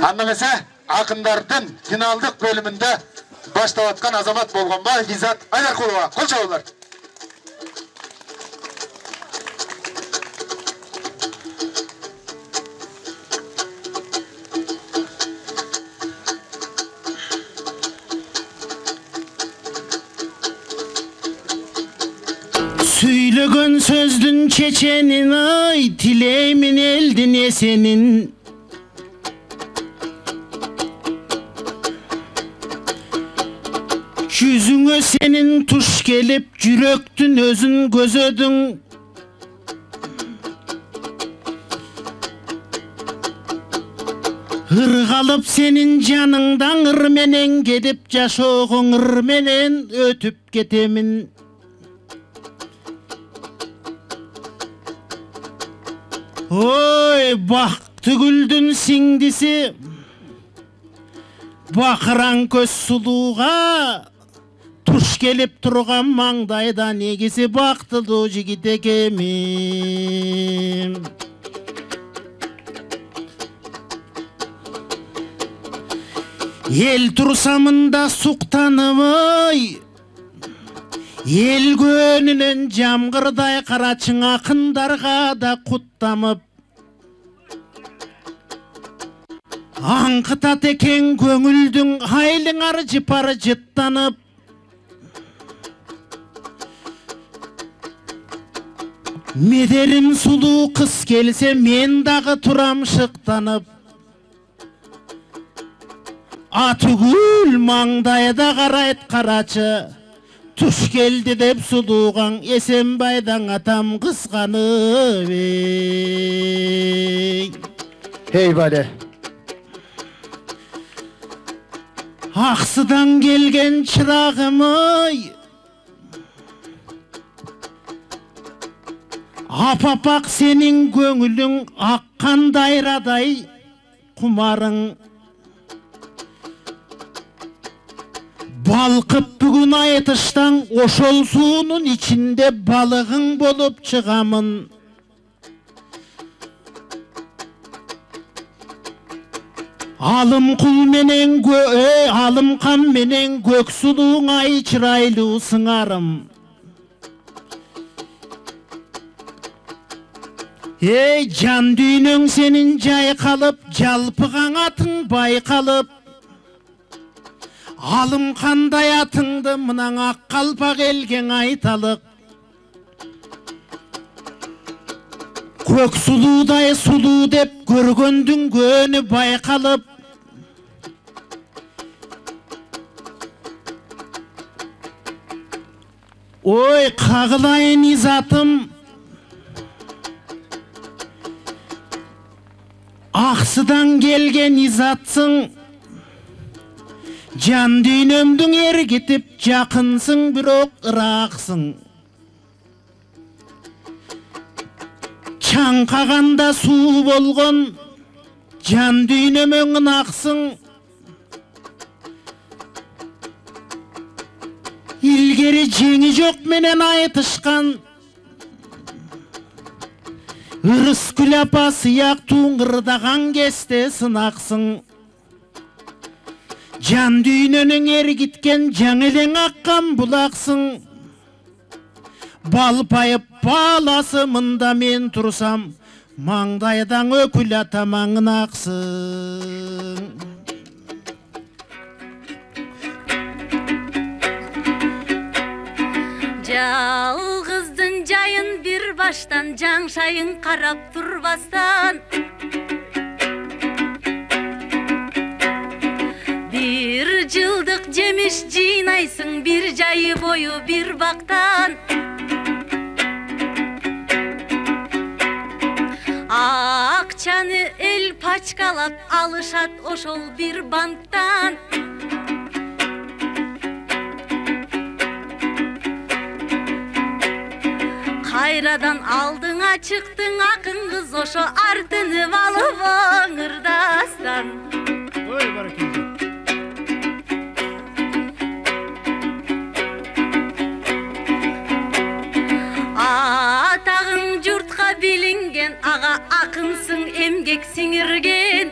Анда эмесе акындардын финалдык бөлүмүндө баштап аткан азамат болгонго Гизат Айдаркулова кол чабуулар. Söylөгөн сөздүн чеченин ай, тилеймин элдин эсенин. Жүзүңө сенин туш келип, жүрөктүн өзүн көзөдүң. Ыргалып сенин жаныңдан ыр менен кетип, жашоогоң ыр менен өтүп кетемин. Ой, Бактыгүлдүн сиңдиси, бакыран көз сулууга туш келип турган маңдайда негизи бактылуу жигит экемин. Эл турсамында суктаныбай, эл көнүнөн жамгырдай карачың акындарга да куттамып. Аңкытат экен көңүлдүң айлыңар жыпар жыттанып. Медерим сулуу кыз келсе мен дагы турам шыктанып. Атүгүл маңдайда карайт карачы, туш келди деп сулуугаң Эсенбайдан атам кызганып. Эй бале. Аксыдан келген чырагым ай, апапак сенин көңүлүң аккан дайрадай кумарың. Балкып бүгүн айтыштан ошол суунун ичинде балыгың болуп чыгамын. Алым кул менен алым кам менен көк сулууң ай чырайлуу сыңарым. Эй жан дүйнөң сенин жайкалып, жалпыгаң атың байкалып. Алым кандай атыңды мынан ак калпак элгең айталык. Көк сулуудай сулуу деп көргөндүң көнү байкалып. Ой кагылайын изатым, аксыдан келген изатсың. Жан дүйнөмдүң эргитип жакынсың, бирок ыраксың. Чаңкаганда суу болгон жан дүйнөмөң ынаксың. Илгери жеңи жок менен айтышкан Ырыскүл апа сыяктуу ырдаган кезде сынаксың. Жан дүйнөнүң эргиткен жаңелең аккан булаксың. Балпайып баласы мында мен турсам, маңдайдан өкүл атамаңын аксың. Жалгыздын жайын бир баштан, жаңшайын карап турбастан. Бир жылдык жемиш жыйнайсың, бир жайы бою бир бактан. Акчаны эл пачкалап алышат ошол бир банктан. Кайрадан алдыңа чыктың акын кыз, ошо артынып алып оңырдастан. Ой баракелде. Атагың журтка билинген, ага акынсың, эмгек сиңирген.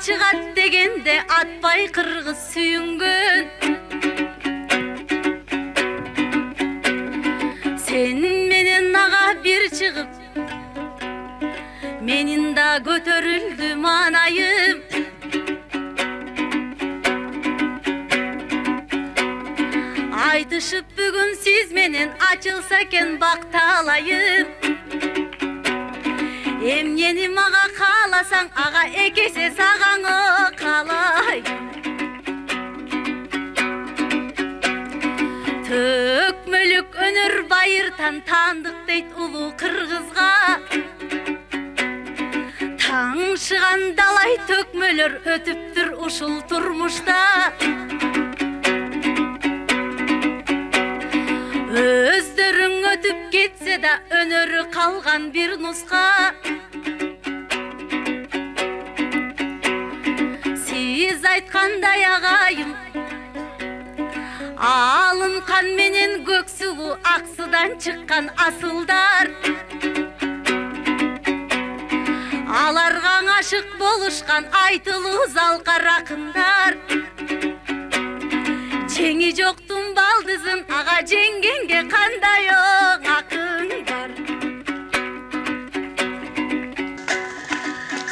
чыгат дегенде атпай кыргыз сүйүнгөн. Sen менен ага бир чыгып, менин да көтөрүлдү манайым. Айтышып бүгүн сиз менен ачылса экен бакталайым. Эмнени мага кааласаң, ага экесе сагаңы каалай. Төкмөлүк өнөр байыртан таандык дейт улуу кыргызга. Таңшыган далай төкмөлөр өтүптүр ушул турмушта. Өздөрүң өтүп кетсе да өнөрү калган бир нуска. Сиз айткандай агайым, алынкан менен көк сулуу аксыдан чыккан асылдар. Аларга ашык болушкан айтылуу залкар акындар. Жеңи жоктун балдызын ага жеңгенге кандай акың бар.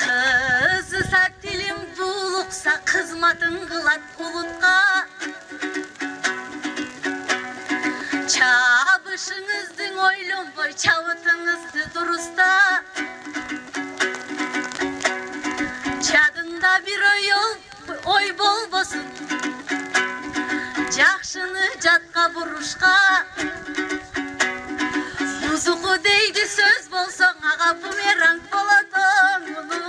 Кызыса тилим булукса кызматын кылат улутка. Чабышыңыздың ойлонбой чабытыңызды дуруста. Жадыңда бир ой болбосун, жакшыны жатка бурушка. Бузуку дейди сөз болсоң, ага бумеранг болот унутпа.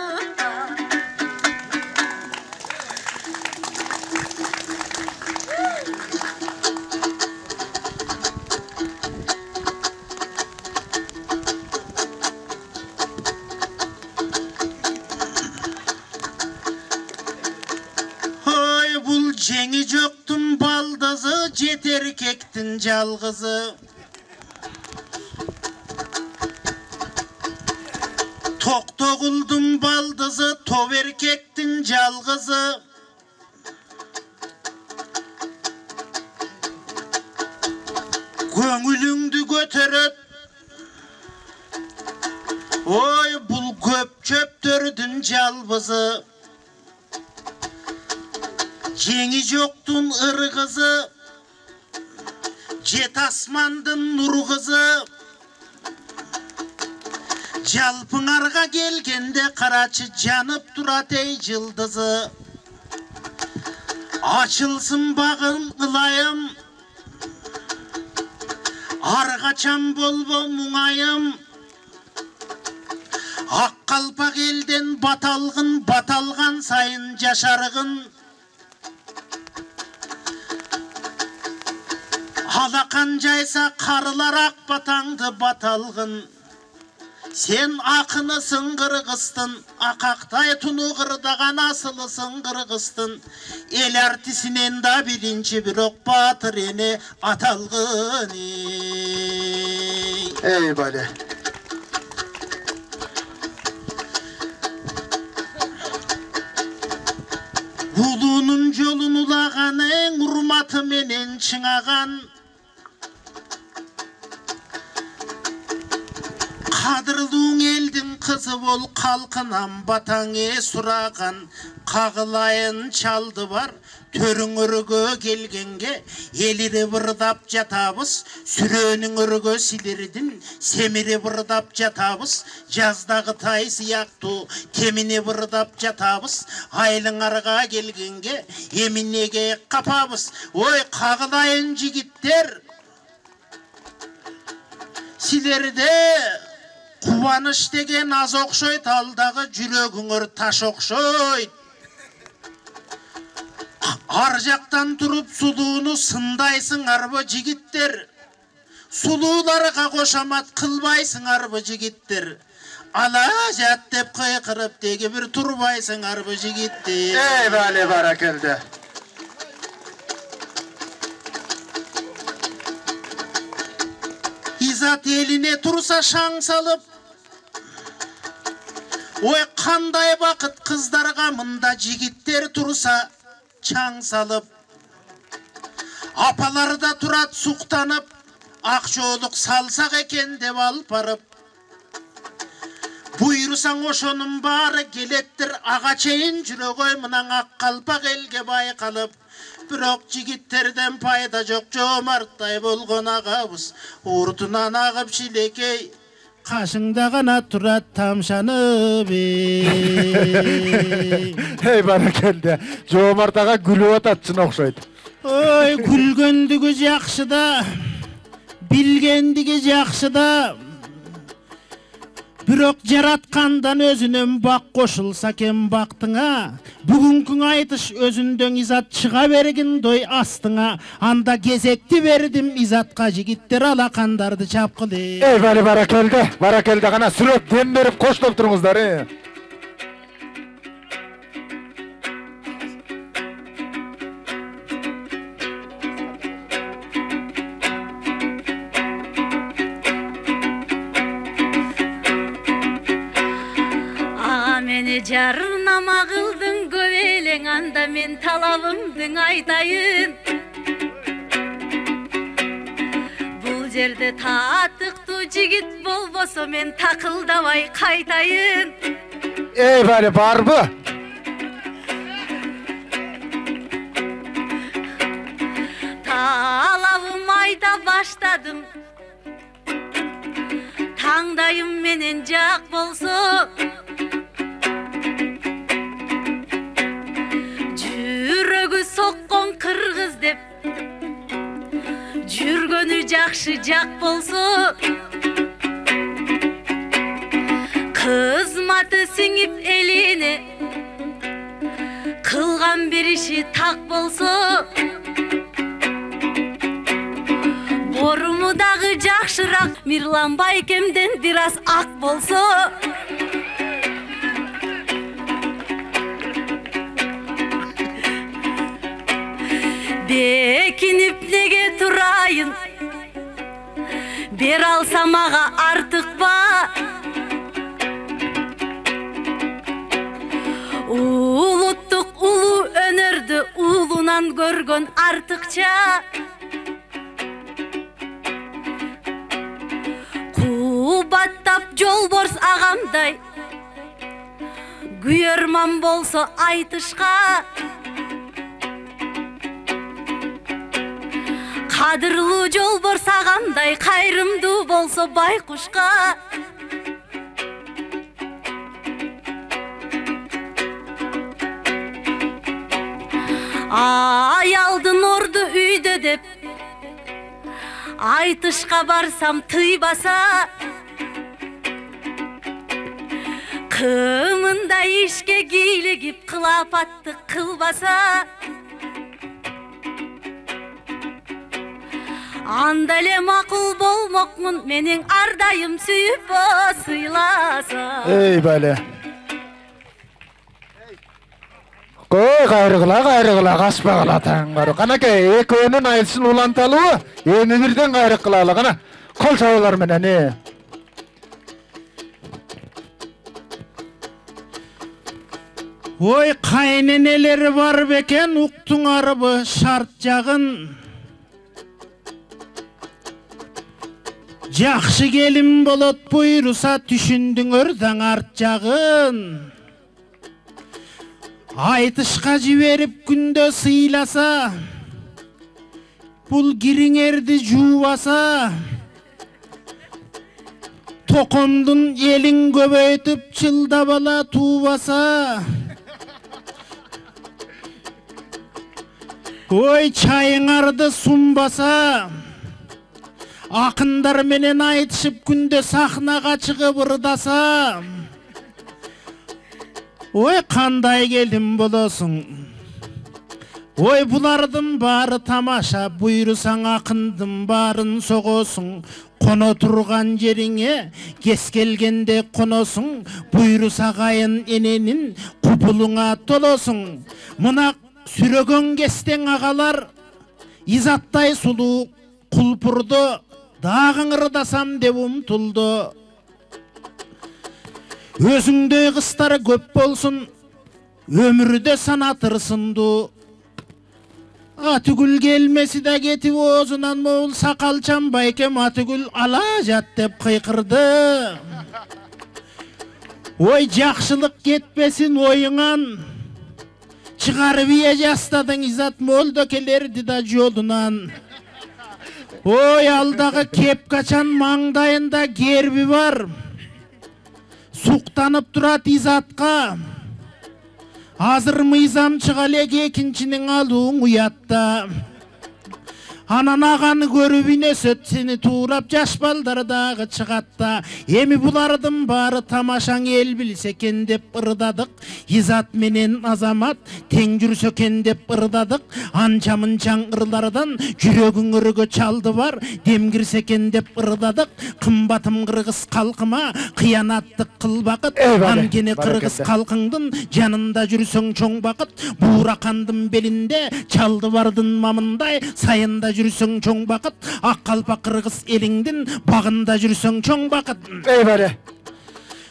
Жеңи жоктун балдызы, жетер эркектин жалгызы. Токтогулдун балдызы, топ эркектин жалгызы. Көңүлүңдү көтөрөт, ой бул көп чөптөрдүн жалбызы. Жеңи жоктун ыргызы, жет асмандын нургызы. Жалпыңарга келгенде карачы жанып турат эй жылдызы. Ачылсын багын ылайым, ар качан болбо муңайым. Ак калпак элден баталгын, баталган сайын жашаргын. Алакан жайса карылар ак батаңды баталгын. Sen akınısın Kırgızстын, akaktay tunu kırdağan asılısın Kırgızстын. El artisinen da birinci bir ok batır ene atalgın. Ey bale. Ulu'nun jolun ulağanın urmatı menen çınağan. Kadırluğun eldin kızı bol kalkınan batange suragan. Kağılayın çaldı var törün örgö gelgenge. Eliri vırdap jatabız, sürönün örgö silirdin. Semiri vırdap jatabız, жаздағы тай сиякту темini vırdap jatabız. Aylın arga gelgenge eminege kapabız. Oy kağılayın jigitler, silerde Kuvanış degen az okşoyt, alдағы жүрөгүңөр таш окшойт. Ар жактан туруп сулууну сындайсыңарбы жигиттер? Сулууларга кошамат кылбайсыңарбы жигиттер? Ала жат деп кыйкырып деги бир турбайсыңарбы жигиттер? Ey bale barakelde. İzat eline tursa şaң салып, Ой, қандай бақыт қыздарға мында жігіттер тұрса чаң салып, апалар да тұрат суқтанып, ақ жолық салсақ екен деп алпарып. Бұйырсаң ошоның бары келеттір, аға чейін жүре ғой мұнаң ақ қалпақ елге байқалып. Бирок жігіттерден пайда жоқ, жомарттай болған ағабыз ұртынан ағып шилекей, қасыңда ғана тұрат тамшанып. Ей баракелде, жомарт аға күліп ататшын оқшайды. Ой, күлгендігі жақшы да, білгендігі жақшы да, бирок жараткандан өзүнөн бак кошулса кен бактыңа, бүгүнкүң айтыш өзүндөн изат чыга бергин дой астыңа, анда кезекти бердим изатка жигиттер алакандарды чапкылы. Ей бали баракелде гана сүрөт дем берип коштоп туруңуздар. Жарнама қылдың көбелең, анда мен талабымдың айтайын. Бұл жерде татықты жігіт болбосо мен тақылдабай қайтайын. Ей бәлі барбы? Талабым айта баштадым, таңдайым менен жақ болсо, соққан қырғыз деп жүргөнү жакшы жак болсо, кызматы сиңип элине кылган бир иши так болсо, боруму дагы жакшыраак Мирлан Байкемден бир аз ак болсо, бекинип неге турайын, бер алсам ага артык ба, улуттук улуу өнөрдү уулунан көргөн артыкча, кубаттап жолборс агамдай күйөрман болсо айтышка, кадырлуу жолборс агамдай кайрымдуу болсо байкушка. Аялдын орду үйдө деп айтышка барсам тыйбаса, кымында ишке кийлигип кылапатты кылбаса, анда эле макул болмокмун менин ардайым сүйүп сыйласа. Ей бәлі. Кой кайрыгыла качпагыла таң бар. Канакей экөөнүн айтышын уланталуу, эми бирден кайрык кылалы гана. Кол чабуулар менен. Ой, кайненелери бар бекен, уктуңарбы шарт жагын. Жақшы келім болот буйруса, түшүндүңөр даң арт жагын. Айтышка жиберип күндө сыйласа, бул кириңерди жуубаса, токомдун элин көбөйтүп чылда бала туубаса, ой чайыңарды сунбаса, акындар менен айтышып күндө сахнага чыгып ырдаса, ой кандай келин болосуң, ой булардын баары тамаша, буйрусаң акындын баарын согосуң, коно турган жериңе кес келгенде коносуң, буйруса кайын эненин купулуңа толосуң. Мына сүрөгөн кестең агалар изаттай сулуу кулпурду, дагы ырдасам деп умтулду. Өзүңдөй кыздар көп болсун, өмүрдө санатырсынду. Атүгүл келмеси да кетип оозунан моул сакалчан байкем Атүгүл ала жат деп кыйкырды. Ой жакшылык кетпесин оюңан, чыгарып ие жастадың изат молдо келерди да жолунан. Ой алдагы кеп качан маңдайында герби бар, суктанып турат изатка. Азыр мыйзам чыга элек экинчинин алууң уятта. Анан аганы көрүп инесет сени туурап жаш балдар дагы чыгатта. Эми булардын баары тамашаң эл билсе экен деп ырдадык. Изат менен Азамат тең жүрсө экен деп ырдадык. Анча мынчаң ырлардан жүрөгүңөргө чалды бар, дем кирсе экен деп ырдадык. Кымбатым кыргыз калкыма кыянаттык кылбакыт. Анткени кыргыз калкыңдын жанында жүрсөң чоң бакыт. Бууракандын белинде чалды бардын мамындай, сайында жүрсөң чоң бакыт. Ак калпак кыргыз элиңдин багында жүрсөң чоң бакыт.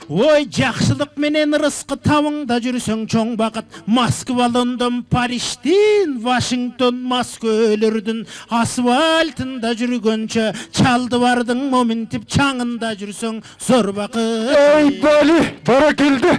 Ой жакшылык менен ырыскы табыңда жүрсөң чоң бакыт. Москва, Лондон, Париштин, Вашингтон, Москөлөрдүн асфальтында жүргөнчө, чалды бардың моминтип чаңында жүрсөң зор бакыт. Ey bali, bara keldi.